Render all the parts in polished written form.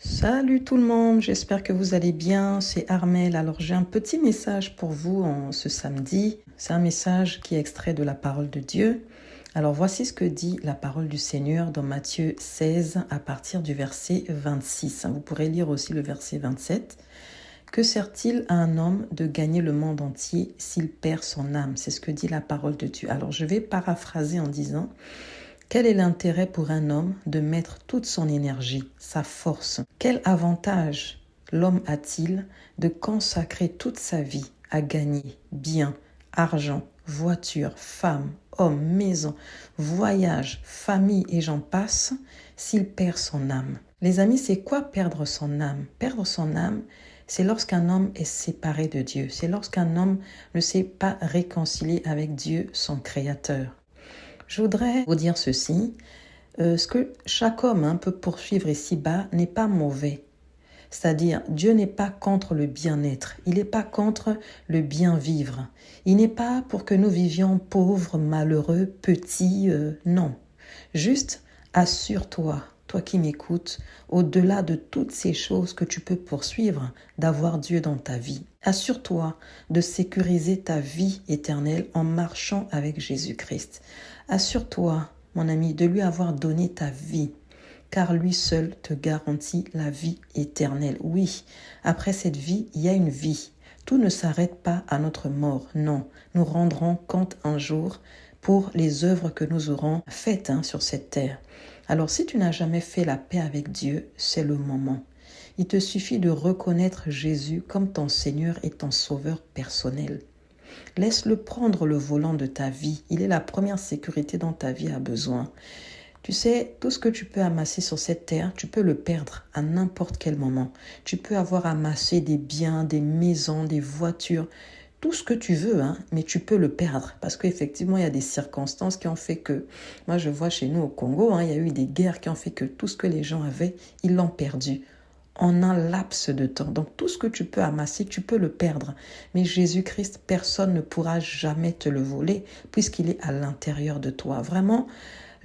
Salut tout le monde, j'espère que vous allez bien, c'est Armelle. Alors j'ai un petit message pour vous ce samedi. C'est un message qui est extrait de la parole de Dieu. Alors voici ce que dit la parole du Seigneur dans Matthieu 16 à partir du verset 26. Vous pourrez lire aussi le verset 27. Que sert-il à un homme de gagner le monde entier s'il perd son âme? C'est ce que dit la parole de Dieu. Alors je vais paraphraser en disant: quel est l'intérêt pour un homme de mettre toute son énergie, sa force? Quel avantage l'homme a-t-il de consacrer toute sa vie à gagner biens, argent, voiture, femme, homme, maison, voyage, famille et j'en passe, s'il perd son âme? Les amis, c'est quoi perdre son âme? Perdre son âme, c'est lorsqu'un homme est séparé de Dieu. C'est lorsqu'un homme ne s'est pas réconcilié avec Dieu, son Créateur. Je voudrais vous dire ceci, ce que chaque homme peut poursuivre ici-bas n'est pas mauvais. C'est-à-dire, Dieu n'est pas contre le bien-être, il n'est pas contre le bien-vivre. Il n'est pas pour que nous vivions pauvres, malheureux, petits, non. Juste, assure-toi, toi qui m'écoutes, au-delà de toutes ces choses que tu peux poursuivre, d'avoir Dieu dans ta vie. Assure-toi de sécuriser ta vie éternelle en marchant avec Jésus-Christ. Assure-toi, mon ami, de lui avoir donné ta vie, car lui seul te garantit la vie éternelle. Oui, après cette vie, il y a une vie. Tout ne s'arrête pas à notre mort, non. Nous rendrons compte un jour pour les œuvres que nous aurons faites sur cette terre. Alors si tu n'as jamais fait la paix avec Dieu, c'est le moment. Il te suffit de reconnaître Jésus comme ton Seigneur et ton Sauveur personnel. Laisse-le prendre le volant de ta vie. Il est la première sécurité dont ta vie a besoin. Tu sais, tout ce que tu peux amasser sur cette terre, tu peux le perdre à n'importe quel moment. Tu peux avoir amassé des biens, des maisons, des voitures, tout ce que tu veux, mais tu peux le perdre. Parce qu'effectivement, il y a des circonstances qui ont fait que, moi je vois chez nous au Congo, il y a eu des guerres qui ont fait que tout ce que les gens avaient, ils l'ont perdu en un laps de temps. Donc tout ce que tu peux amasser, tu peux le perdre. Mais Jésus-Christ, personne ne pourra jamais te le voler puisqu'il est à l'intérieur de toi. Vraiment,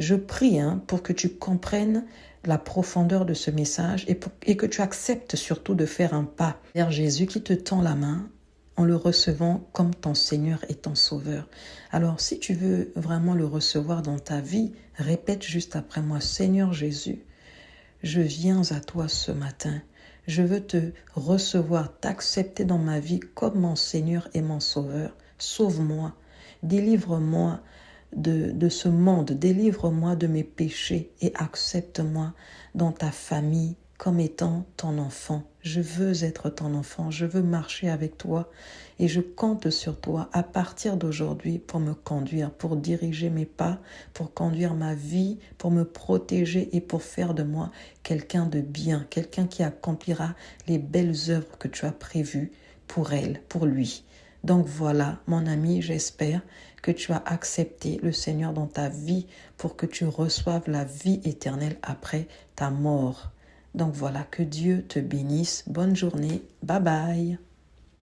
je prie pour que tu comprennes la profondeur de ce message et que tu acceptes surtout de faire un pas vers Jésus qui te tend la main en le recevant comme ton Seigneur et ton Sauveur. Alors si tu veux vraiment le recevoir dans ta vie, répète juste après moi: Seigneur Jésus, je viens à toi ce matin. Je veux te recevoir, t'accepter dans ma vie comme mon Seigneur et mon Sauveur. Sauve-moi, délivre-moi de ce monde, délivre-moi de mes péchés et accepte-moi dans ta famille comme étant ton enfant. Je veux être ton enfant, je veux marcher avec toi et je compte sur toi à partir d'aujourd'hui pour me conduire, pour diriger mes pas, pour conduire ma vie, pour me protéger et pour faire de moi quelqu'un de bien, quelqu'un qui accomplira les belles œuvres que tu as prévues pour elle, pour lui. Donc voilà, mon ami, j'espère que tu as accepté le Seigneur dans ta vie pour que tu reçoives la vie éternelle après ta mort. Donc voilà, que Dieu te bénisse. Bonne journée. Bye bye.